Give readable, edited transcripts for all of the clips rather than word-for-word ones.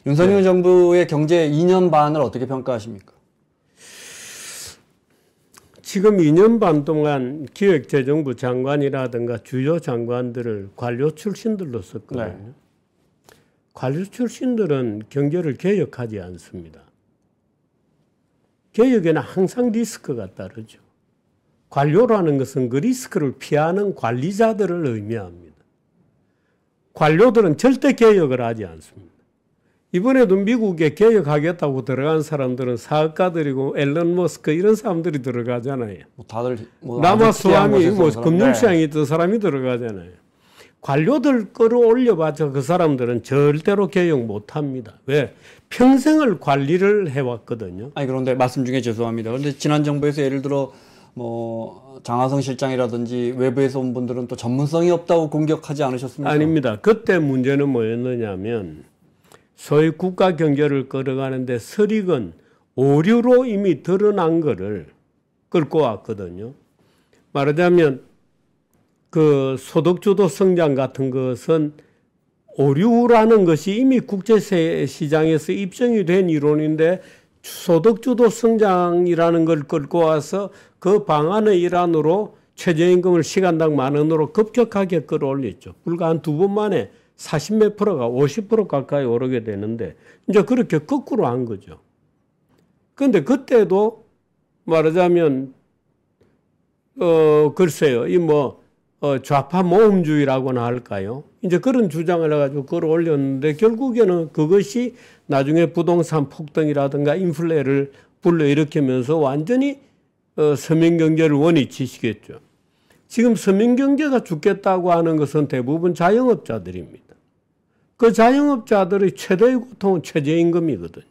윤석열 정부의 경제 2년 반을 어떻게 평가하십니까? 지금 2년 반 동안 기획재정부 장관이라든가 주요 장관들을 관료 출신들로 썼거든요. 네. 관료 출신들은 경제를 개혁하지 않습니다. 개혁에는 항상 리스크가 따르죠. 관료라는 것은 그 리스크를 피하는 관리자들을 의미합니다. 관료들은 절대 개혁을 하지 않습니다. 이번에도 미국에 개혁하겠다고 들어간 사람들은 사업가들이고 앨런 머스크 이런 사람들이 들어가잖아요. 다들 라마스와미 금융시장에 있던 사람이 들어가잖아요. 관료들 끌어올려봤자 그 사람들은 절대로 개혁 못합니다. 왜? 평생을 관리를 해왔거든요. 아니 그런데 말씀 중에 죄송합니다. 그런데 지난 정부에서 예를 들어 장하성 실장이라든지 외부에서 온 분들은 또 전문성이 없다고 공격하지 않으셨습니까? 아닙니다. 그때 문제는 뭐였느냐면 소위 국가 경제를 끌어가는데 설익은 오류로 이미 드러난 거를 끌고 왔거든요. 말하자면 그 소득주도 성장 같은 것은 오류라는 것이 이미 국제시장에서 입증이 된 이론인데 소득주도 성장이라는 걸 끌고 와서 그 방안의 일환으로 최저임금을 시간당 10,000원으로 급격하게 끌어올렸죠. 불과 한 2번 만에 40몇 %가 50% 가까이 오르게 되는데 이제 그렇게 거꾸로 한 거죠. 그런데 그때도 말하자면 글쎄요, 좌파 모험주의라고나 할까요? 이제 그런 주장을 해가지고 끌어올렸는데 결국에는 그것이 나중에 부동산 폭등이라든가 인플레를 불러일으키면서 완전히 서민경제를 원위치시켰죠. 지금 서민경제가 죽겠다고 하는 것은 대부분 자영업자들입니다. 그 자영업자들의 최대의 고통은 최저임금이거든요.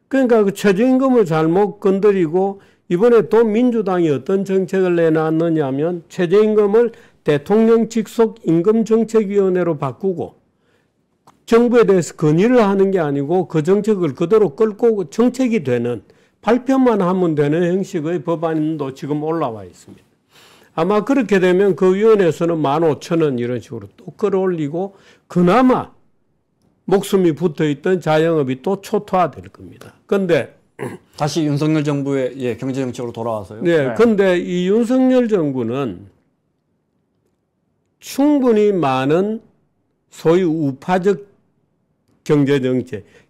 그러니까 그 최저임금을 잘못 건드리고 이번에 또 민주당이 어떤 정책을 내놨느냐 하면 최저임금을 대통령 직속 임금정책위원회로 바꾸고 정부에 대해서 건의를 하는 게 아니고 그 정책을 그대로 끌고 정책이 되는 발표만 하면 되는 형식의 법안도 지금 올라와 있습니다. 아마 그렇게 되면 그 위원회에서는 15,000원 이런 식으로 또 끌어올리고 그나마 목숨이 붙어있던 자영업이 또 초토화될 겁니다. 그런데 다시 윤석열 정부의 경제정책으로 돌아와서요. 네, 근데 이 윤석열 정부는 충분히 많은 소위 우파적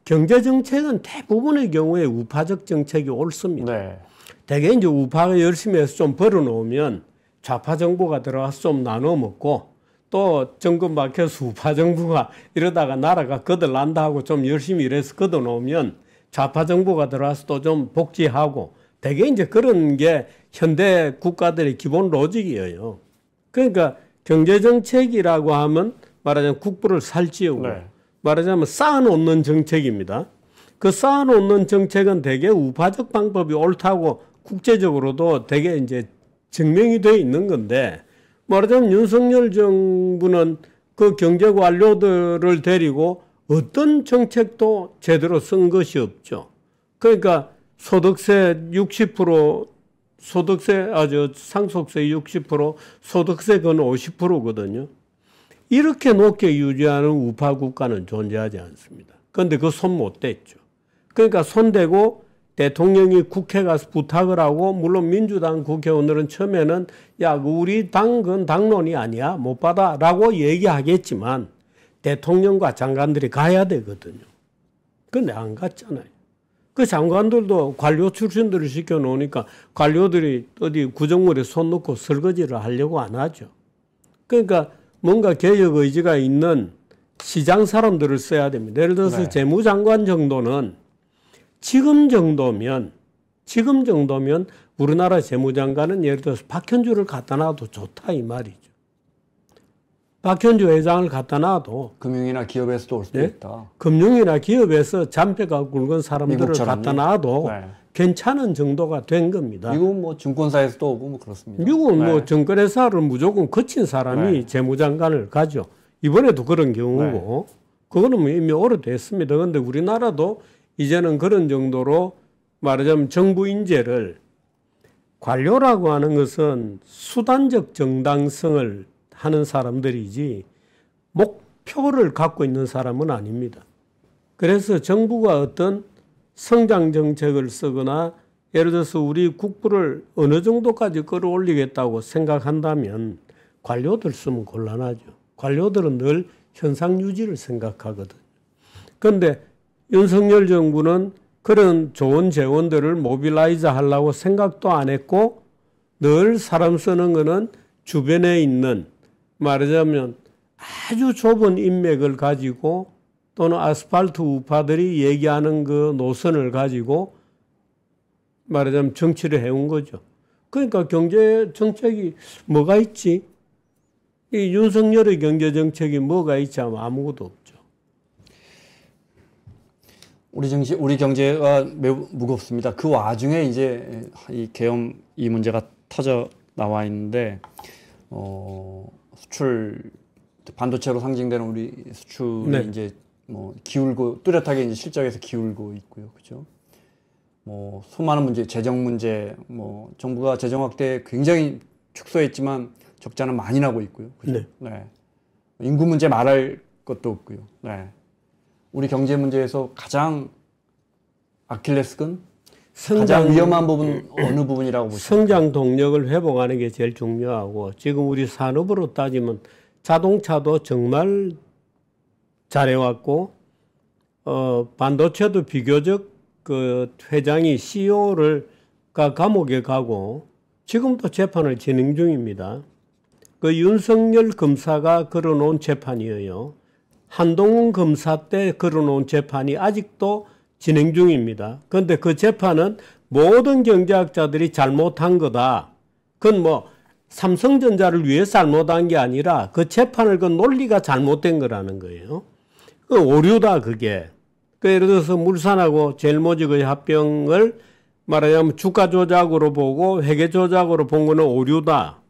경제정책은 대부분의 경우에 우파적 정책이 옳습니다. 네. 대개 이제 우파가 열심히 해서 좀 벌어놓으면 좌파 정부가 들어와서 좀 나눠 먹고 또 정권 박혀서 우파 정부가 이러다가 나라가 거들난다 하고 좀 열심히 일해서 걷어놓으면 좌파 정부가 들어와서 또 좀 복지하고 대개 이제 그런 게 현대 국가들의 기본 로직이에요. 그러니까 경제정책이라고 하면 말하자면 국부를 살찌우고 네. 말하자면 쌓아놓는 정책입니다. 그 쌓아놓는 정책은 대개 우파적 방법이 옳다고 국제적으로도 대개 이제 증명이 되어 있는 건데 말하자면 윤석열 정부는 그 경제 관료들을 데리고 어떤 정책도 제대로 쓴 것이 없죠. 그러니까 소득세 60%, 상속세 60%, 소득세 그건 50%거든요. 이렇게 높게 유지하는 우파 국가는 존재하지 않습니다. 그런데 그 손 못 댔죠. 그러니까 손대고 대통령이 국회 가서 부탁을 하고 물론 민주당 국회의원들은 처음에는 야 우리 당은 당론이 아니야 못 받아 라고 얘기하겠지만 대통령과 장관들이 가야 되거든요. 근데 안 갔잖아요. 그 장관들도 관료 출신들을 시켜놓으니까 관료들이 어디 구정물에 손 넣고 설거지를 하려고 안 하죠. 그러니까 뭔가 개혁 의지가 있는 시장 사람들을 써야 됩니다. 예를 들어서 네. 재무장관 정도는 지금 정도면 우리나라 재무장관은 예를 들어서 박현주를 갖다 놔도 좋다 이 말이죠. 박현주 회장을 갖다 놔도 금융이나 기업에서도 올 수도 있다. 금융이나 기업에서 잔뼈가 굵은 사람들을 갖다 놔도 네. 괜찮은 정도가 된 겁니다. 미국은 뭐 증권사에서도 오고 뭐 그렇습니다. 미국은 뭐 증권회사를 무조건 거친 사람이 재무장관을 가죠. 이번에도 그런 경우고 그거는 뭐 이미 오래됐습니다. 그런데 우리나라도 이제는 그런 정도로 말하자면 정부 인재를 관료라고 하는 것은 수단적 정당성을 하는 사람들이지 목표를 갖고 있는 사람은 아닙니다. 그래서 정부가 어떤 성장 정책을 쓰거나 예를 들어서 우리 국부를 어느 정도까지 끌어올리겠다고 생각한다면 관료들 쓰면 곤란하죠. 관료들은 늘 현상 유지를 생각하거든요. 그런데 윤석열 정부는 그런 좋은 재원들을 모빌라이즈 하려고 생각도 안 했고 늘 사람 쓰는 거는 주변에 있는 말하자면 아주 좁은 인맥을 가지고 또는 아스팔트 우파들이 얘기하는 그 노선을 가지고 말하자면 정치를 해온 거죠. 그러니까 경제 정책이 뭐가 있지? 이 윤석열의 경제 정책이 뭐가 있지 하면 아무것도 없죠. 우리 경제가 매우 무겁습니다. 그 와중에 이제 이 계엄 이 문제가 터져 나와 있는데 수출 반도체로 상징되는 우리 수출이 네. 이제 뭐 기울고 뚜렷하게 이제 실적에서 기울고 있고요, 그죠? 뭐 수많은 문제, 재정 문제, 뭐 정부가 재정 확대 굉장히 축소했지만 적자는 많이 나고 있고요, 그죠? 네. 네. 인구 문제 말할 것도 없고요. 네. 우리 경제 문제에서 가장 아킬레스건, 가장 위험한 부분 어느 부분이라고 보십니까? 성장 동력을 회복하는 게 제일 중요하고 지금 우리 산업으로 따지면 자동차도 정말 잘해왔고 반도체도 비교적 그 회장이 CEO가 감옥에 가고 지금도 재판을 진행 중입니다. 그 윤석열 검사가 걸어놓은 재판이에요. 한동훈 검사 때 걸어놓은 재판이 아직도 진행 중입니다. 그런데 그 재판은 모든 경제학자들이 잘못한 거다. 그건 뭐 삼성전자를 위해 잘못한 게 아니라 그 재판을 그 논리가 잘못된 거라는 거예요. 그 오류다 그게. 그 예를 들어서 물산하고 제일모직의 합병을 말하자면 주가 조작으로 보고 회계 조작으로 본 거는 오류다.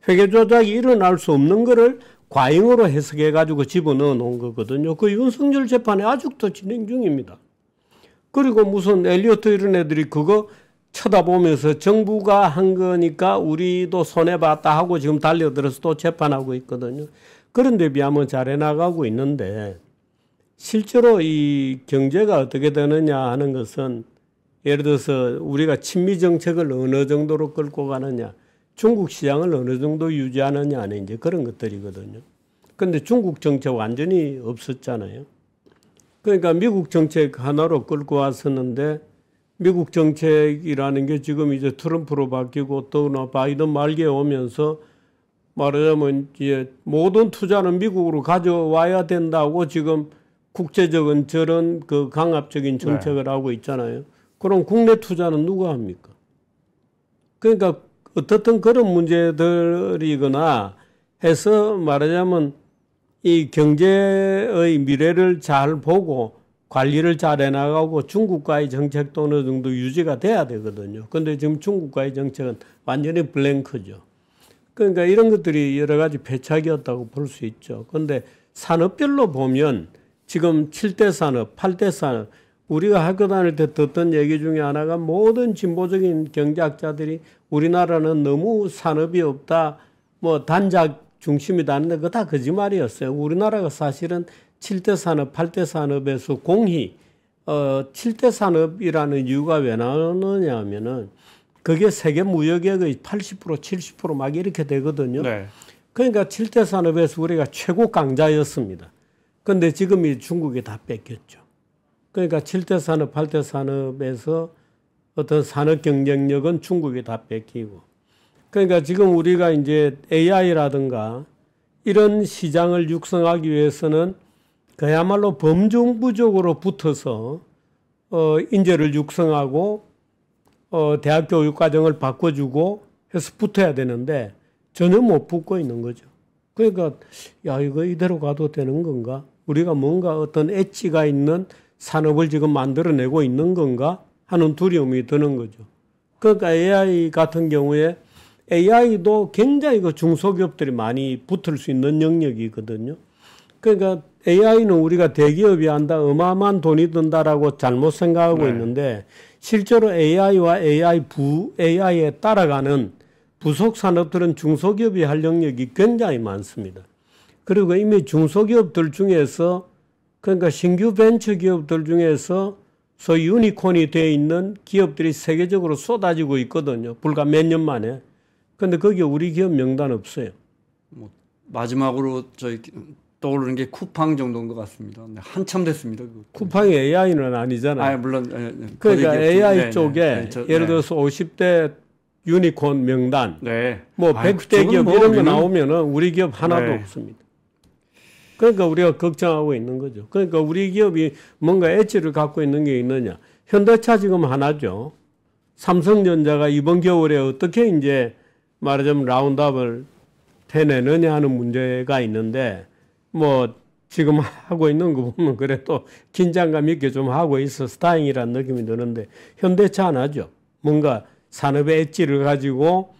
회계 조작이 일어날 수 없는 거를 과잉으로 해석해 가지고 집어넣어 놓은 거거든요. 그 윤석열 재판이 아직도 진행 중입니다. 그리고 무슨 엘리어트 이런 애들이 그거 쳐다보면서 정부가 한 거니까 우리도 손해봤다 하고 지금 달려들어서 또 재판하고 있거든요. 그런 데 비하면 잘해 나가고 있는데 실제로 이 경제가 어떻게 되느냐 하는 것은 예를 들어서 우리가 친미 정책을 어느 정도로 끌고 가느냐, 중국 시장을 어느 정도 유지하느냐 하는 이제 그런 것들이거든요. 그런데 중국 정책 완전히 없었잖아요. 그러니까 미국 정책 하나로 끌고 왔었는데 미국 정책이라는 게 지금 이제 트럼프로 바뀌고 또 바이든 말기에 오면서 말하자면 이제 모든 투자는 미국으로 가져와야 된다고 지금 국제적인 저런 그 강압적인 정책을 하고 있잖아요. 그럼 국내 투자는 누가 합니까? 그러니까 어떻든 그런 문제들이거나 해서 말하자면 이 경제의 미래를 잘 보고 관리를 잘 해나가고 중국과의 정책도 어느 정도 유지가 돼야 되거든요. 그런데 지금 중국과의 정책은 완전히 블랭크죠. 그러니까 이런 것들이 여러 가지 패착이었다고 볼 수 있죠. 그런데 산업별로 보면 지금 7대 산업, 8대 산업, 우리가 학교 다닐 때 듣던 얘기 중에 하나가 모든 진보적인 경제학자들이 우리나라는 너무 산업이 없다, 뭐 단작 중심이다 하는데 그거 다 거짓말이었어요. 우리나라가 사실은 7대 산업, 8대 산업에서 공히 7대 산업이라는 이유가 왜 나오느냐 하면은 그게 세계 무역액의 80%, 70% 막 이렇게 되거든요. 네. 그러니까 7대 산업에서 우리가 최고 강자였습니다. 그런데 지금 이 중국이 다 뺏겼죠. 그러니까 7대 산업, 8대 산업에서 어떤 산업 경쟁력은 중국이 다 뺏기고. 그러니까 지금 우리가 이제 AI라든가 이런 시장을 육성하기 위해서는 그야말로 범정부적으로 붙어서 인재를 육성하고 대학 교육 과정을 바꿔주고 해서 붙어야 되는데 전혀 못 붙고 있는 거죠. 그러니까 야 이거 이대로 가도 되는 건가? 우리가 뭔가 어떤 엣지가 있는 산업을 지금 만들어내고 있는 건가 하는 두려움이 드는 거죠. 그러니까 AI 같은 경우에 AI도 굉장히 그 중소기업들이 많이 붙을 수 있는 영역이거든요. 그러니까 AI는 우리가 대기업이 한다 어마어마한 돈이 든다라고 잘못 생각하고 있는데 실제로 AI와 AI에 따라가는 부속 산업들은 중소기업이 할 영역이 굉장히 많습니다. 그리고 이미 중소기업들 중에서 그러니까 신규 벤처 기업들 중에서 소위 유니콘이 되어 있는 기업들이 세계적으로 쏟아지고 있거든요. 불과 몇 년 만에. 근데 거기에 우리 기업 명단 없어요. 뭐 마지막으로 저희 떠오르는 게 쿠팡 정도인 것 같습니다. 네, 한참 됐습니다. 쿠팡이 AI는 아니잖아요. 물론. 그러니까 AI 네, 쪽에 예를 들어서 50대 유니콘 명단, 네. 뭐 100대 기업 뭐 이런 거 우리는... 나오면은 우리 기업 하나도 네. 없습니다. 그러니까 우리가 걱정하고 있는 거죠. 그러니까 우리 기업이 뭔가 엣지를 갖고 있는 게 있느냐. 현대차 지금 하나죠. 삼성전자가 이번 겨울에 어떻게 이제 말하자면 라운드업을 해내느냐 하는 문제가 있는데 뭐 지금 하고 있는 거 보면 그래도 긴장감 있게 좀 하고 있어서 다행이라는 느낌이 드는데 현대차 하나죠. 뭔가 산업의 엣지를 가지고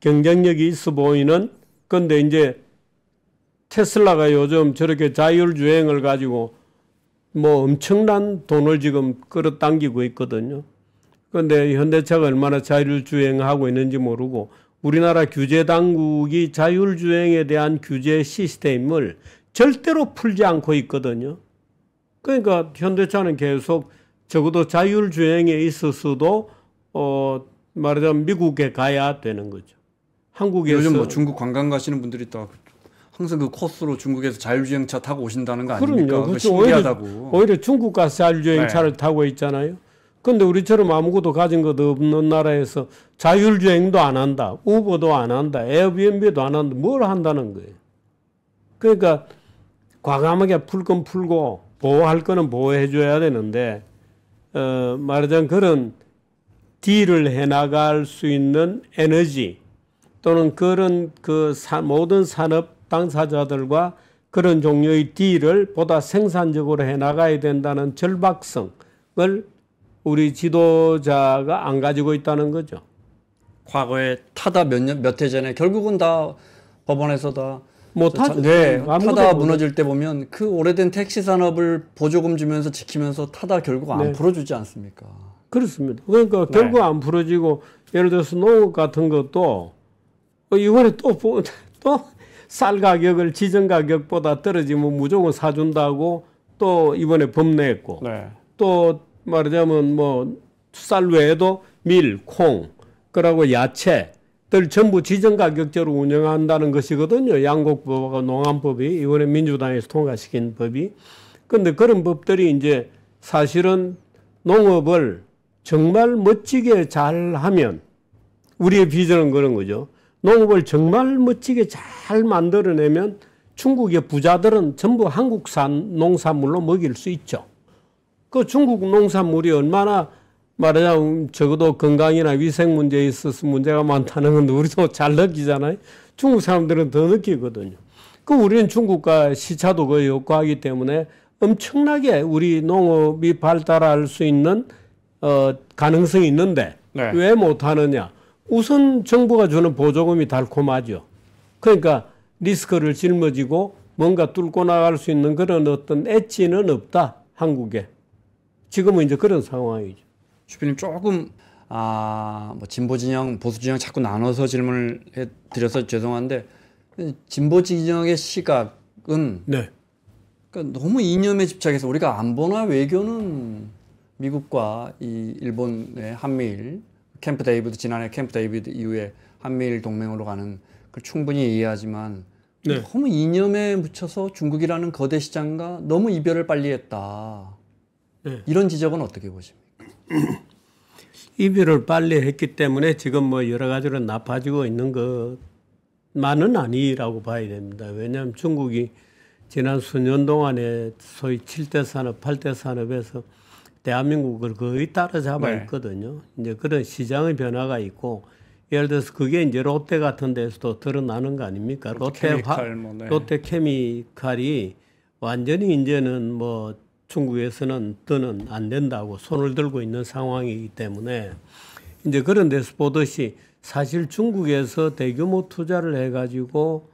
경쟁력이 있어 보이는 근데 이제 테슬라가 요즘 저렇게 자율주행을 가지고 뭐 엄청난 돈을 지금 끌어당기고 있거든요. 그런데 현대차가 얼마나 자율주행하고 있는지 모르고 우리나라 규제 당국이 자율주행에 대한 규제 시스템을 절대로 풀지 않고 있거든요. 그러니까 현대차는 계속 적어도 자율주행에 있어서도 말하자면 미국에 가야 되는 거죠. 한국에서 요즘 뭐 중국 관광 가시는 분들이 또 항상 그 코스로 중국에서 자율주행차 타고 오신다는 거 아닙니까? 그럼요. 신기하다고. 오히려 중국 가서 자율주행차를 네. 타고 있잖아요. 근데 우리처럼 아무것도 가진 것도 없는 나라에서 자율주행도 안 한다. 우버도 안 한다. 에어비앤비도 안 한다. 뭘 한다는 거예요. 그러니까 과감하게 풀 건 풀고 보호할 거는 보호해 줘야 되는데 말하자면 그런 딜을 해나갈 수 있는 에너지 또는 그런 모든 산업 당사자들과 그런 종류의 딜을 보다 생산적으로 해나가야 된다는 절박성을 우리 지도자가 안 가지고 있다는 거죠. 과거에 타다 몇 해 전에 결국은 다 법원에서 다 네, 타다 무너질 때 보면 그 오래된 택시 산업을 보조금 주면서 지키면서 타다 결국 안 네. 풀어주지 않습니까? 그렇습니다. 그러니까 네. 결국 안 풀어지고 예를 들어서 농업 같은 것도 이번에 또 쌀 가격을 지정 가격보다 떨어지면 무조건 사준다고 또 이번에 법 냈고 네. 또 말하자면 뭐 쌀 외에도 밀, 콩, 그러고 야채들 전부 지정 가격제로 운영한다는 것이거든요. 양곡법하고 농안법이 이번에 민주당에서 통과시킨 법이. 근데 그런 법들이 이제 사실은 농업을 정말 멋지게 잘하면 우리의 비전은 그런 거죠. 농업을 정말 멋지게 잘 만들어내면 중국의 부자들은 전부 한국산 농산물로 먹일 수 있죠. 그 중국 농산물이 얼마나 말하자면 적어도 건강이나 위생 문제에 있어서 문제가 많다는 건 우리도 잘 느끼잖아요. 중국 사람들은 더 느끼거든요. 그 우리는 중국과 시차도 거의 없고 하기 때문에 엄청나게 우리 농업이 발달할 수 있는 가능성이 있는데 네. 왜 못하느냐. 우선 정부가 주는 보조금이 달콤하죠. 그러니까 리스크를 짊어지고 뭔가 뚫고 나갈 수 있는 그런 어떤 엣지는 없다. 한국에. 지금은 이제 그런 상황이죠. 주빈님 조금 뭐 진보 진영, 보수 진영 자꾸 나눠서 질문을 해드려서 죄송한데 진보 진영의 시각은 네. 그러니까 너무 이념에 집착해서 우리가 안보나 외교는 미국과 이 일본의 한미일 캠프 데이비드 지난해 캠프 데이비드 이후에 한미일 동맹으로 가는 걸 충분히 이해하지만 네. 너무 이념에 묻혀서 중국이라는 거대 시장과 너무 이별을 빨리 했다. 네. 이런 지적은 어떻게 보십니까? 이별을 빨리 했기 때문에 지금 뭐 여러 가지로 나빠지고 있는 것만은 아니라고 봐야 됩니다. 왜냐하면 중국이 지난 수년 동안에 소위 7대 산업, 8대 산업에서 대한민국을 거의 따라잡아 네. 있거든요. 이제 그런 시장의 변화가 있고 예를 들어서 그게 이제 롯데 같은 데서도 드러나는 거 아닙니까? 롯데 케미칼이 완전히 이제는 뭐 중국에서는 더는 안 된다고 손을 들고 있는 상황이기 때문에 이제 그런 데서 보듯이 사실 중국에서 대규모 투자를 해가지고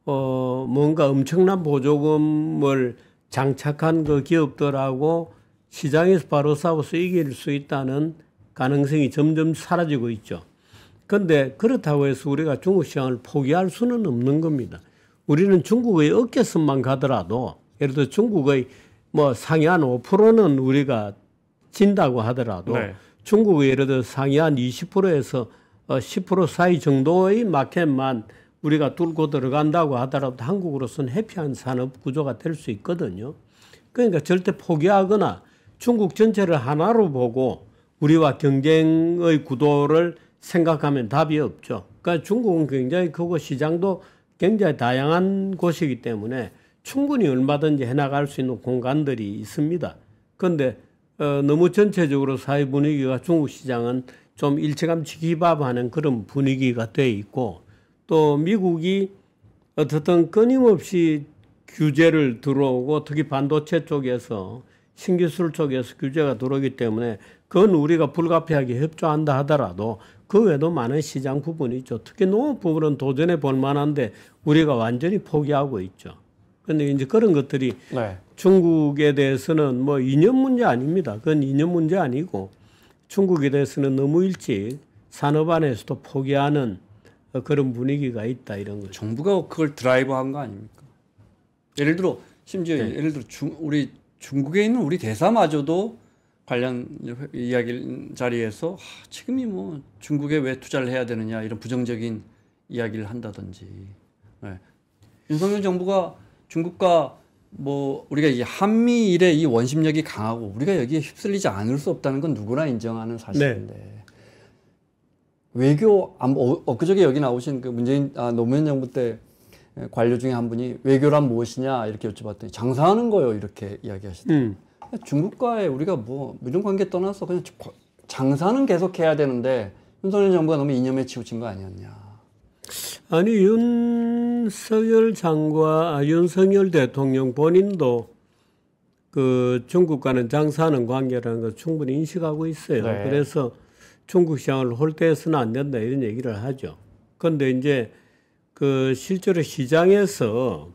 뭔가 엄청난 보조금을 장착한 그 기업들하고 시장에서 바로 싸워서 이길 수 있다는 가능성이 점점 사라지고 있죠. 그런데 그렇다고 해서 우리가 중국 시장을 포기할 수는 없는 겁니다. 우리는 중국의 어깨선만 가더라도 예를 들어 중국의 뭐 상위 한 5%는 우리가 진다고 하더라도 네. 중국이 예를 들어 상위 한 20%에서 10% 사이 정도의 마켓만 우리가 뚫고 들어간다고 하더라도 한국으로서는 해피한 산업 구조가 될 수 있거든요. 그러니까 절대 포기하거나 중국 전체를 하나로 보고 우리와 경쟁의 구도를 생각하면 답이 없죠. 그러니까 중국은 굉장히 크고 시장도 굉장히 다양한 곳이기 때문에 충분히 얼마든지 해나갈 수 있는 공간들이 있습니다. 그런데 너무 전체적으로 사회 분위기가 중국 시장은 좀 일찌감치 기밥하는 그런 분위기가 돼 있고, 또 미국이 어떻든 끊임없이 규제를 들어오고 특히 반도체 쪽에서 신기술 쪽에서 규제가 들어오기 때문에 그건 우리가 불가피하게 협조한다 하더라도 그 외에도 많은 시장 부분이 있죠. 특히 농업 부분은 도전해 볼 만한데 우리가 완전히 포기하고 있죠. 그런데 이제 그런 것들이 네. 중국에 대해서는 뭐 이념 문제 아닙니다. 그건 이념 문제 아니고 중국에 대해서는 너무 일찍 산업 안에서도 포기하는 그런 분위기가 있다 이런 거죠. 정부가 그걸 드라이브한 거 아닙니까? 예를 들어 심지어 네. 예를 들어 우리 중국에 있는 우리 대사마저도 관련 이야기 자리에서 지금이 뭐 중국에 왜 투자를 해야 되느냐 이런 부정적인 이야기를 한다든지. 네. 윤석열 정부가 중국과 뭐 우리가 이 한미일의 이 원심력이 강하고 우리가 여기에 휩쓸리지 않을 수 없다는 건 누구나 인정하는 사실인데 외교 엊그저께 여기 나오신 그 노무현 정부 때 관료 중에 한 분이 외교란 무엇이냐 이렇게 여쭤봤더니 장사하는 거요 이렇게 이야기하시더라고요. 중국과의 우리가 뭐 무슨 관계 떠나서 그냥 장사는 계속해야 되는데 윤석열 정부가 너무 이념에 치우친 거 아니었냐. 아니 윤석열 대통령 본인도 그 중국과는 장사하는 관계라는 걸 충분히 인식하고 있어요. 네. 그래서 중국 시장을 홀대해서는 안 된다 이런 얘기를 하죠. 그런데 이제 그 실제로 시장에서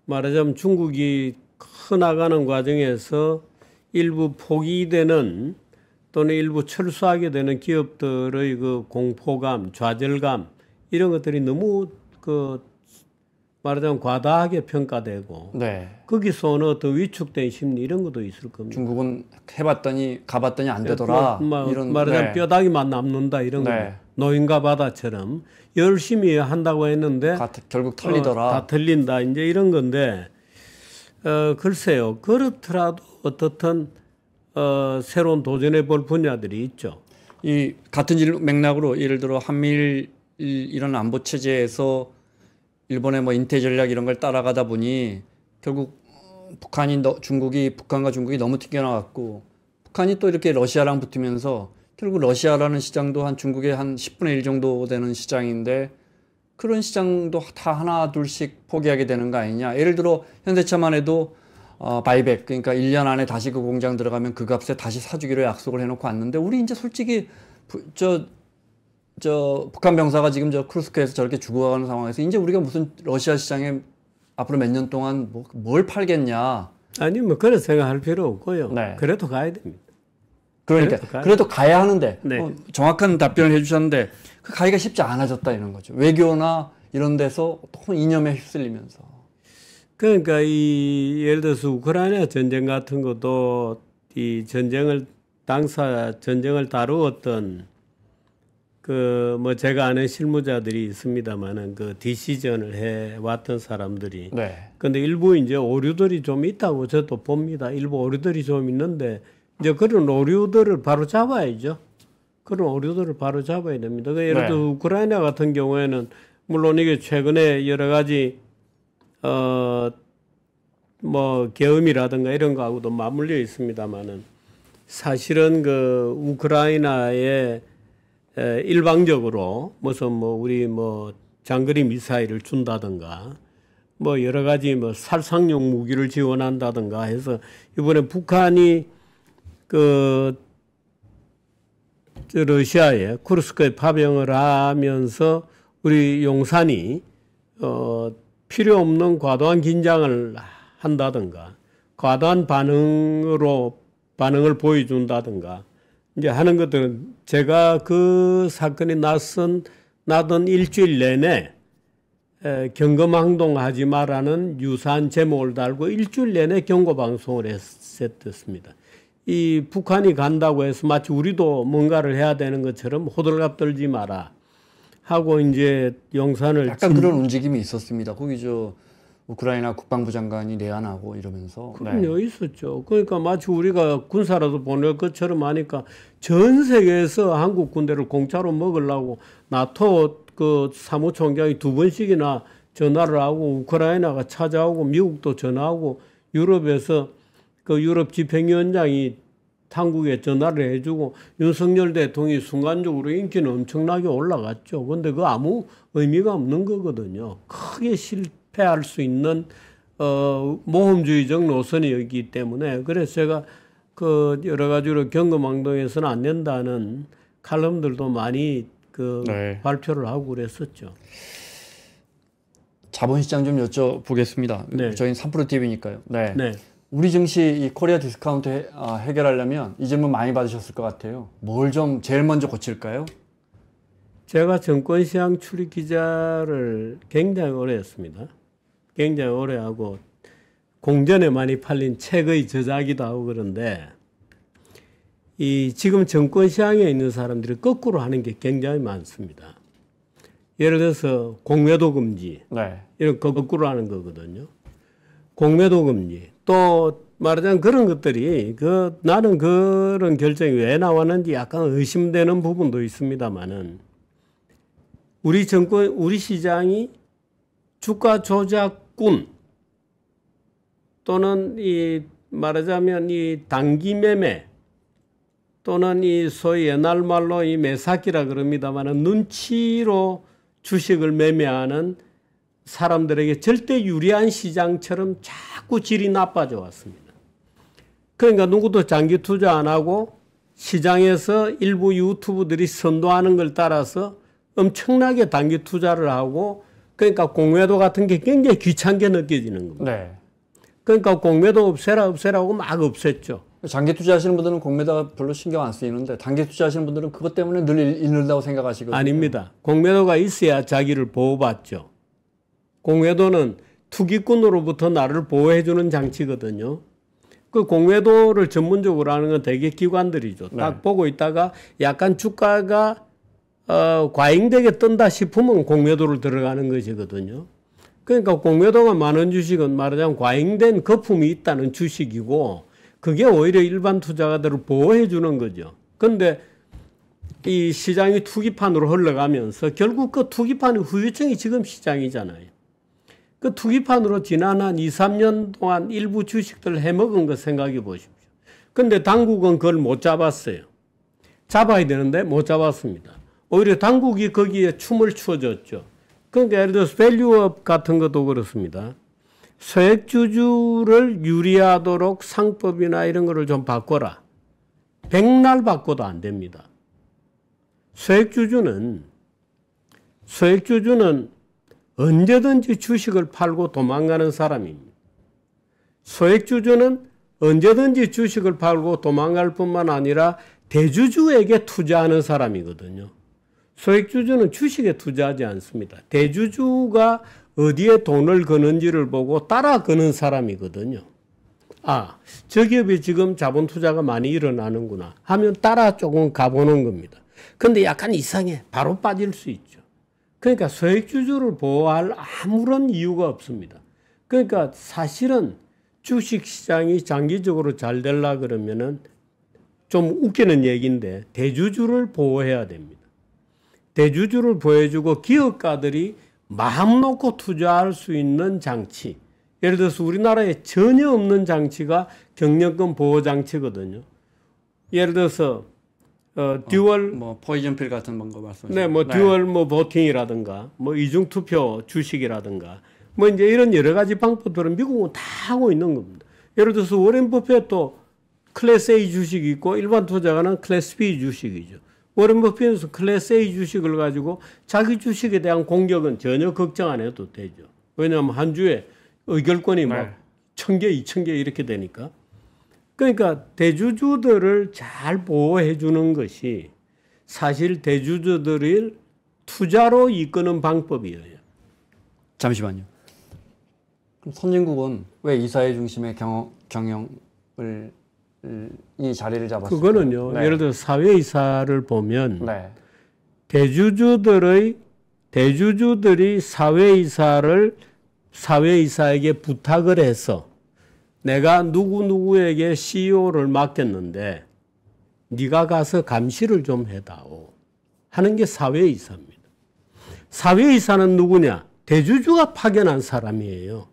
말하자면 중국이 커나가는 과정에서 일부 포기되는 또는 일부 철수하게 되는 기업들의 그 공포감, 좌절감 이런 것들이 너무 그 말하자면 과다하게 평가되고 네. 거기서 오는 어떤 위축된 심리 이런 것도 있을 겁니다. 중국은 가봤더니 안 되더라. 이런 말하자면 네. 뼈다귀만 남는다 이런 거. 네. 노인과 바다처럼 열심히 한다고 했는데 결국 털리더라. 다 틀린다 이제 이런 건데 글쎄요. 그렇더라도 어떻든 새로운 도전해 볼 분야들이 있죠. 이 같은 맥락으로 예를 들어 한미일 이런 안보 체제에서 일본의 뭐 인태 전략 이런 걸 따라가다 보니 결국 북한과 중국이 너무 튀겨나왔고 북한이 또 이렇게 러시아랑 붙으면서 결국 러시아라는 시장도 한 중국의 한 10분의 1 정도 되는 시장인데 그런 시장도 다 하나 둘씩 포기하게 되는 거 아니냐. 예를 들어 현대차만 해도 바이백 그러니까 1년 안에 다시 그 공장 들어가면 그 값에 다시 사주기로 약속을 해놓고 왔는데 우리 이제 솔직히 북한 병사가 지금 저 크루스크에서 저렇게 죽어가는 상황에서 이제 우리가 무슨 러시아 시장에 앞으로 몇 년 동안 뭘 팔겠냐. 아니 뭐 그런 생각할 필요 없고요. 네. 그래도 가야 됩니다. 그러니까 그래도 가야 하는데 네. 정확한 답변을 해주셨는데 그 가기가 쉽지 않아졌다 이런 거죠. 외교나 이런 데서 또 이념에 휩쓸리면서. 그러니까 예를 들어서 우크라이나 전쟁 같은 것도 이 전쟁을 다루었던 그 뭐 제가 아는 실무자들이 있습니다만은 그 디시전을 해 왔던 사람들이. 네. 근데 일부 이제 오류들이 좀 있다고 저도 봅니다. 일부 오류들이 좀 있는데 이제 그런 오류들을 바로 잡아야죠. 그런 오류들을 바로 잡아야 됩니다. 그 예를 들어 우크라이나 같은 경우에는 물론 이게 최근에 여러 가지 뭐 계엄이라든가 이런 거하고도 맞물려 있습니다만은 사실은 그 우크라이나에 일방적으로 무슨 뭐 우리 뭐 장거리 미사일을 준다든가 뭐 여러 가지 뭐 살상용 무기를 지원한다든가 해서 이번에 북한이 그 러시아에 쿠르스크에 파병을 하면서 우리 용산이 필요 없는 과도한 긴장을 한다든가 과도한 반응을 보여준다든가 이제 하는 것들은 제가 그 사건이 나던 일주일 내내 경거망동하지 마라는 유사한 제목을 달고 일주일 내내 경고방송을 했었습니다. 이 북한이 간다고 해서 마치 우리도 뭔가를 해야 되는 것처럼 호들갑 떨지 마라 하고 이제 용산을 약간 그런 움직임이 있었습니다. 거기 우크라이나 국방부 장관이 내한하고 이러면서. 그럼요, 있었죠. 그러니까 마치 우리가 군사라도 보낼 것처럼 하니까 전 세계에서 한국 군대를 공짜로 먹으려고 나토 그 사무총장이 2번씩이나 전화를 하고 우크라이나가 찾아오고 미국도 전화하고 유럽에서 그 유럽 집행위원장이 한국에 전화를 해주고 윤석열 대통령이 순간적으로 인기는 엄청나게 올라갔죠. 그런데 그 아무 의미가 없는 거거든요. 크게 실패할 수 있는 모험주의적 노선이었기 때문에 그래서 제가 그 여러 가지로 경거망동해서는 안 된다는 칼럼들도 많이 발표를 하고 그랬었죠. 자본시장 좀 여쭤보겠습니다. 네. 저희는 3프로 TV니까요. 네. 네. 우리 증시 이 코리아 디스카운트 해결하려면 이 질문 많이 받으셨을 것 같아요. 뭘 좀 제일 먼저 고칠까요? 제가 증권시장 출입 기자를 굉장히 오래 했습니다. 굉장히 오래 하고 공전에 많이 팔린 책의 저자기도 하고 그런데 이 지금 증권시장에 있는 사람들이 거꾸로 하는 게 굉장히 많습니다. 예를 들어서 공매도 금지 네. 이런 거 거꾸로 하는 거거든요. 공매도 금지 또 말하자면 그런 것들이 나는 그런 결정이 왜 나왔는지 약간 의심되는 부분도 있습니다만은 우리 시장이 주가 조작꾼 또는 말하자면 이 단기 매매 또는 이 소위 옛날 말로 이 매사기라 그럽니다만은 눈치로 주식을 매매하는 사람들에게 절대 유리한 시장처럼 자꾸 질이 나빠져 왔습니다. 그러니까 누구도 장기 투자 안 하고 시장에서 일부 유튜브들이 선도하는 걸 따라서 엄청나게 단기 투자를 하고 그러니까 공매도 같은 게 굉장히 귀찮게 느껴지는 겁니다. 네. 그러니까 공매도 없애라고 막 없앴죠. 장기 투자하시는 분들은 공매도가 별로 신경 안 쓰이는데 단기 투자하시는 분들은 그것 때문에 늘 잃는다고 생각하시거든요. 아닙니다. 공매도가 있어야 자기를 보호받죠. 공매도는 투기꾼으로부터 나를 보호해주는 장치거든요. 그 공매도를 전문적으로 하는 건 대개 기관들이죠. 네. 딱 보고 있다가 약간 주가가 과잉되게 뜬다 싶으면 공매도를 들어가는 것이거든요. 그러니까 공매도가 많은 주식은 말하자면 과잉된 거품이 있다는 주식이고 그게 오히려 일반 투자가들을 보호해 주는 거죠. 그런데 이 시장이 투기판으로 흘러가면서 결국 그 투기판의 후유증이 지금 시장이잖아요. 그 투기판으로 지난 한 2, 3년 동안 일부 주식들을 해먹은 거 생각해 보십시오. 그런데 당국은 그걸 못 잡았어요. 잡아야 되는데 못 잡았습니다. 오히려 당국이 거기에 춤을 추어줬죠. 그러니까 예를 들어서 밸류업 같은 것도 그렇습니다. 소액주주를 유리하도록 상법이나 이런 거를 좀 바꿔라. 백날 바꿔도 안 됩니다. 소액주주는 언제든지 주식을 팔고 도망가는 사람입니다. 소액주주는 언제든지 주식을 팔고 도망갈 뿐만 아니라 대주주에게 투자하는 사람이거든요. 소액주주는 주식에 투자하지 않습니다. 대주주가 어디에 돈을 거는지를 보고 따라 거는 사람이거든요. 아, 저 기업에 지금 자본 투자가 많이 일어나는구나 하면 따라 조금 가보는 겁니다. 근데 약간 이상해. 바로 빠질 수 있죠. 그러니까 소액주주를 보호할 아무런 이유가 없습니다. 그러니까 사실은 주식시장이 장기적으로 잘 되려고 그러면은 좀 웃기는 얘기인데 대주주를 보호해야 됩니다. 대주주를 보호해주고 기업가들이 마음 놓고 투자할 수 있는 장치. 예를 들어서 우리나라에 전혀 없는 장치가 경영권 보호 장치거든요. 예를 들어서 듀얼 포이즌필 같은 거 말씀하시죠. 네, 듀얼 보팅이라든가 이중 투표 주식이라든가 이제 이런 여러 가지 방법들은 미국은 다 하고 있는 겁니다. 예를 들어서 워렌 버핏도 클래스 A 주식이 있고 일반 투자가는 클래스 B 주식이죠. 워렌 버핏은 클래스 A 주식을 가지고 자기 주식에 대한 공격은 전혀 걱정 안 해도 되죠. 왜냐하면 한 주에 의결권이 막 1000개, 2000개 이렇게 되니까. 그러니까 대주주들을 잘 보호해 주는 것이 사실 대주주들을 투자로 이끄는 방법이에요. 잠시만요. 그럼 선진국은 왜 이사회 중심의 경영을 이 자리를 잡았을까요? 그거는요. 네. 예를 들어 사회이사를 보면 네. 대주주들이 사회이사에게 부탁을 해서 내가 누구누구에게 CEO를 맡겼는데 네가 가서 감시를 좀 해다오 하는 게 사회이사입니다. 사회이사는 누구냐? 대주주가 파견한 사람이에요.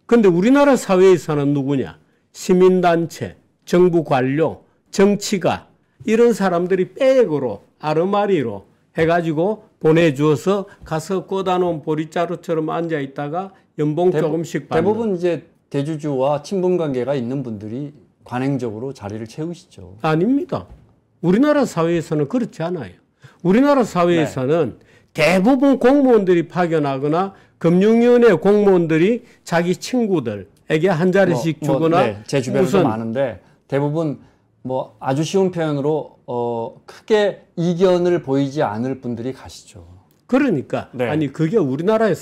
그런데 우리나라 사회이사는 누구냐? 시민단체, 정부 관료, 정치가 이런 사람들이 백으로 아르마리로 해가지고 보내주어서 가서 꽂아놓은 보리자루처럼 앉아있다가 연봉 조금씩 받는. 대부분 이제 대주주와 친분관계가 있는 분들이 관행적으로 자리를 채우시죠. 아닙니다. 우리나라 사회에서는 그렇지 않아요. 우리나라 사회에서는 대부분 공무원들이 파견하거나 금융위원회 공무원들이 자기 친구들에게 한 자리씩 주거나 제 주변에도 많은데 대부분 뭐 아주 쉬운 표현으로 크게 이견을 보이지 않을 분들이 가시죠. 그러니까 아니 그게 우리나라의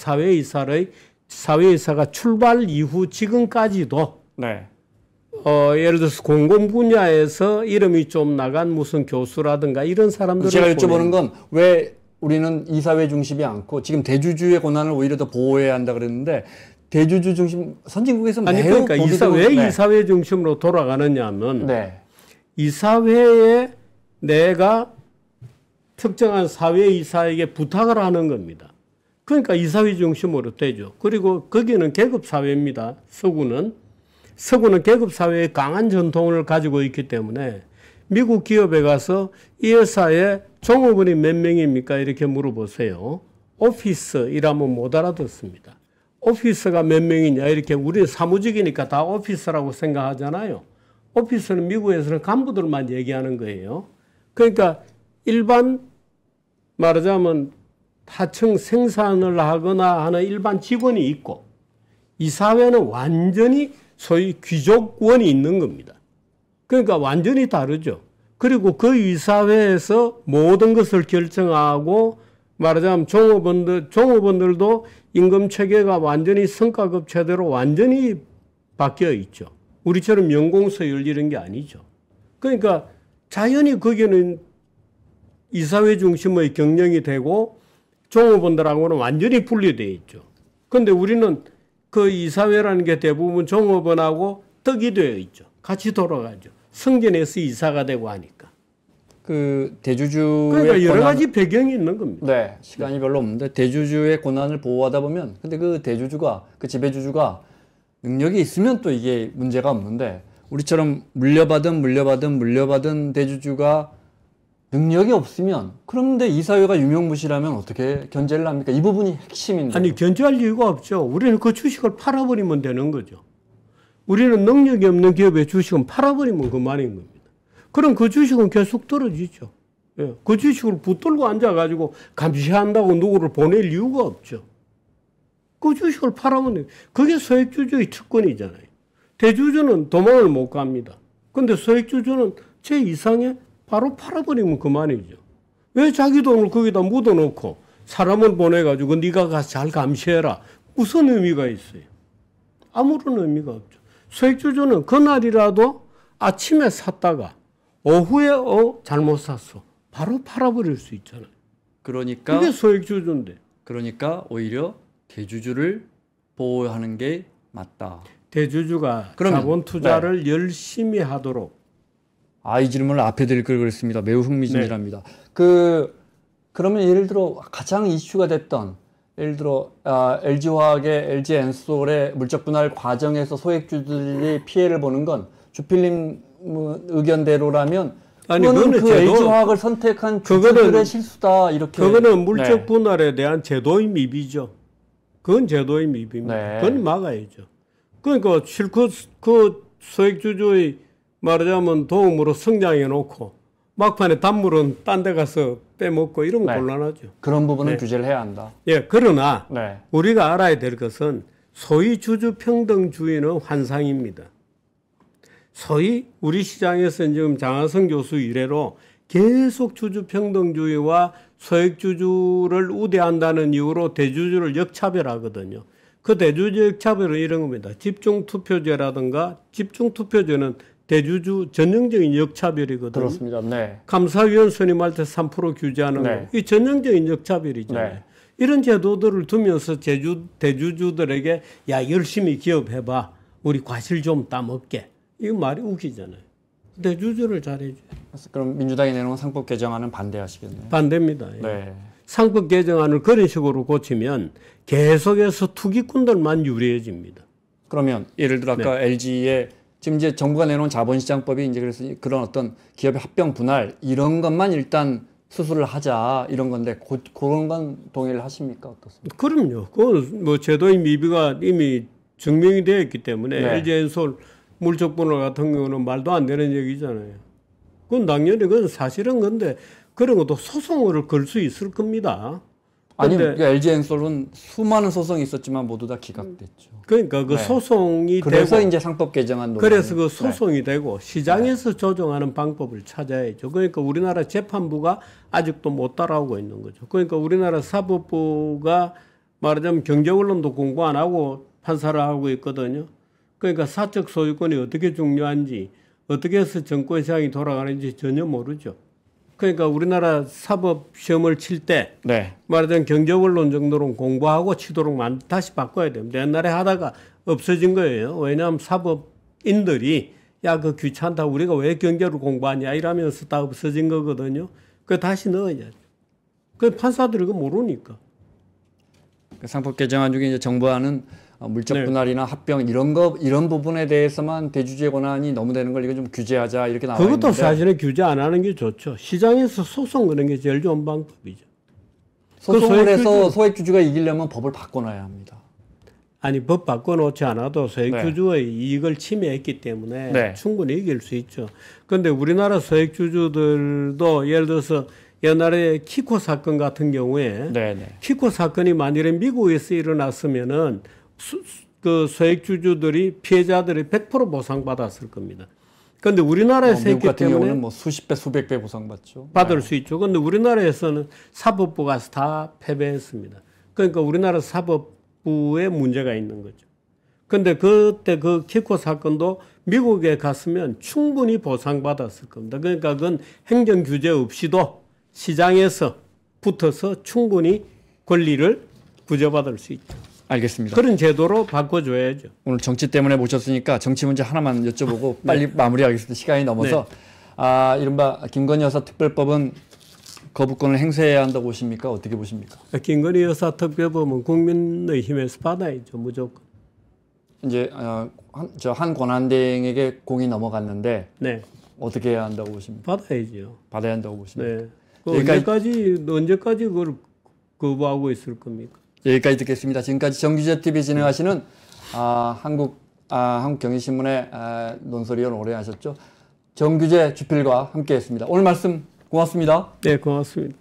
사회이사가 출발 이후 지금까지도 예를 들어서 공공 분야에서 이름이 좀 나간 무슨 교수라든가 이런 사람들을 제가 여쭤보는 건 왜 우리는 이사회 중심이 않고 지금 대주주의 권한을 오히려 더 보호해야 한다 그랬는데 대주주 중심 선진국에서 아니 매우 그러니까 왜 이사회 중심으로 돌아가느냐 하면 이사회에 내가 특정한 사회이사에게 부탁을 하는 겁니다. 그러니까 이사회 중심으로 되죠. 그리고 거기는 계급사회입니다. 서구는 계급사회의 강한 전통을 가지고 있기 때문에 미국 기업에 가서 이 회사에 종업원이 몇 명입니까? 이렇게 물어보세요. 오피스 이라면 못 알아듣습니다. 오피스가 몇 명이냐? 이렇게 우리는 사무직이니까 다 오피스라고 생각하잖아요. 오피스는 미국에서는 간부들만 얘기하는 거예요. 그러니까 일반 말하자면 하청 생산을 하거나 하는 일반 직원이 있고 이사회는 완전히 소위 귀족원이 있는 겁니다. 그러니까 완전히 다르죠. 그리고 그 이사회에서 모든 것을 결정하고 말하자면 종업원들도 임금 체계가 완전히 성과급 체대로 완전히 바뀌어 있죠. 우리처럼 연공서열 이런 게 아니죠. 그러니까 자연히 거기는 이사회 중심의 경영이 되고 종업원들하고는 완전히 분리되어 있죠. 그런데 우리는 그 이사회라는 게 대부분 종업원하고 떡이 되어 있죠. 같이 돌아가죠. 승진해서 이사가 되고 하니까. 그 대주주의 그러니까 여러 가지 배경이 있는 겁니다. 네, 시간이 별로 없는데 대주주의 권한을 보호하다 보면 근데 그 대주주가 그 지배주주가 능력이 있으면 또 이게 문제가 없는데 우리처럼 물려받은 대주주가 능력이 없으면 그런데 이사회가 유명무실하면 어떻게 견제를 합니까? 이 부분이 핵심인데. 아니 견제할 이유가 없죠. 우리는 그 주식을 팔아버리면 되는 거죠. 우리는 능력이 없는 기업의 주식은 팔아버리면 그만인 겁니다. 그럼 그 주식은 계속 떨어지죠. 예. 그 주식을 붙들고 앉아가지고 감시한다고 누구를 보낼 이유가 없죠. 그 주식을 팔아버리면 그게 소액주주의 특권이잖아요. 대주주는 도망을 못 갑니다. 근데 소액주주는 제 이상에 바로 팔아버리면 그만이죠. 왜 자기 돈을 거기다 묻어놓고 사람을 보내가지고 네가 가서 잘 감시해라. 무슨 의미가 있어요? 아무런 의미가 없죠. 소액주주는 그날이라도 아침에 샀다가 오후에 잘못 샀어. 바로 팔아버릴 수 있잖아요. 그러니까 그게 소액주주인데. 그러니까 오히려 대주주를 보호하는 게 맞다. 대주주가 자본 투자를 열심히 하도록. 이 질문을 앞에 드릴 걸 그랬습니다. 매우 흥미진진합니다. 그러면 예를 들어 가장 이슈가 됐던 예를 들어 LG화학의 LG엔솔의 물적 분할 과정에서 소액주주들이 피해를 보는 건 주필님 의견대로라면 그거는 그 LG화학을 선택한 주주들의 실수다 이렇게. 그거는 물적 분할에 대한 제도의 미비죠. 그건 제도의 미비입니다. 그건 막아야죠. 그러니까 실컷 그 소액주주의 말하자면 도움으로 성장해 놓고 막판에 단물은 딴 데 가서 빼먹고 이러면 곤란하죠. 그런 부분은 규제를 해야 한다. 예, 그러나 우리가 알아야 될 것은 소위 주주평등주의는 환상입니다. 소위 우리 시장에서 지금 장하성 교수 이래로 계속 주주평등주의와 소액주주를 우대한다는 이유로 대주주를 역차별하거든요. 그 대주주 역차별은 이런 겁니다. 집중투표제라든가 집중투표제는 대주주 전형적인 역차별이거든요. 그렇습니다. 네. 감사위원 선임할 때 3% 규제하는 네. 거. 이 전형적인 역차별이잖아요. 네. 이런 제도들을 두면서 대주주들에게 야 열심히 기업해봐. 우리 과실 좀 따먹게. 이거 말이 웃기잖아요. 대주주를 잘해줘요. 그럼 민주당이 내놓은 상법 개정안은 반대하시겠네요. 반대입니다. 예. 네. 상법 개정안을 그런 식으로 고치면 계속해서 투기꾼들만 유리해집니다. 그러면 예를 들어 아까 LG에 지금 이제 정부가 내놓은 자본시장법이 이제 그래서 그런 어떤 기업의 합병 분할 이런 것만 일단 수술을 하자 이런 건데 그런 건 동의를 하십니까? 어떻습니까? 그럼요. 그건 뭐 제도의 미비가 이미 증명이 되어 있기 때문에 네. LG엔솔 물적 분할 같은 경우는 말도 안 되는 얘기잖아요. 그건 당연히 그건 사실은 근데 그런 것도 소송을 걸 수 있을 겁니다. 아니 근데 LG엔솔은 수많은 소송이 있었지만 모두 다 기각됐죠. 그러니까 그 네. 소송이 그래서 되고 이제 상법 개정안 그래서 그 논란이- 소송이 되고 시장에서 조정하는 방법을 찾아야죠. 그러니까 우리나라 재판부가 아직도 못 따라오고 있는 거죠. 그러니까 우리나라 사법부가 말하자면 경제 언론도 공부 안 하고 판사를 하고 있거든요. 그러니까 사적 소유권이 어떻게 중요한지 어떻게 해서 정권 시장이 돌아가는지 전혀 모르죠. 그러니까 우리나라 사법 시험을 칠 때 네. 말하자면 경제 언론 정도로 공부하고 치도록 다시 바꿔야 됩니다. 옛날에 하다가 없어진 거예요. 왜냐하면 사법인들이 야, 그 귀찮다. 우리가 왜 경제를 공부하냐 이러면서 다 없어진 거거든요. 그 다시 넣어야죠. 그 판사들이 그거 모르니까. 그 상법 개정안 중에 이제 정부안은 물적 네. 분할이나 합병 이런 부분에 대해서만 대주주의 권한이 너무 되는 걸 이거 좀 규제하자 이렇게 나와 그것도 있는데 사실은 규제 안 하는 게 좋죠. 시장에서 소송 거는 게 제일 좋은 방법이죠. 소송을 그 해서 소액주주가 이기려면 법을 바꿔놔야 합니다. 아니 법 바꿔놓지 않아도 소액주주의 이익을 침해했기 때문에 네. 충분히 이길 수 있죠. 그런데 우리나라 소액주주들도 예를 들어서 옛날에 키코 사건 같은 경우에 네네. 키코 사건이 만일에 미국에서 일어났으면은 그 소액주주들이 피해자들이 100% 보상받았을 겁니다. 그런데 우리나라에서 미국 했기 같은 때문에 경우는 뭐 수십 배, 수백 배 보상받죠. 받을 수 있죠. 그런데 우리나라에서는 사법부가 다 패배했습니다. 그러니까 우리나라 사법부에 문제가 있는 거죠. 그런데 그때 그 키코 사건도 미국에 갔으면 충분히 보상받았을 겁니다. 그러니까 그건 행정 규제 없이도 시장에서 붙어서 충분히 권리를 부여받을 수 있죠. 알겠습니다. 그런 제도로 바꿔줘야죠. 오늘 정치 때문에 모셨으니까 정치 문제 하나만 여쭤보고 빨리 마무리하겠습니다. 시간이 넘어서 이른바 김건희 여사 특별법은 거부권을 행사해야 한다고 보십니까? 어떻게 보십니까? 김건희 여사 특별법은 국민의 힘에서 받아야죠. 무조건. 이제 한 권한대행에게 공이 넘어갔는데 네, 어떻게 해야 한다고 보십니까? 받아야죠. 받아야 한다고 보십니까? 네. 언제까지 그걸 거부하고 있을 겁니까? 여기까지 듣겠습니다. 지금까지 정규제 TV 진행하시는 한국경제신문의 논설위원 오래 하셨죠. 정규제 주필과 함께했습니다. 오늘 말씀 고맙습니다. 네, 고맙습니다.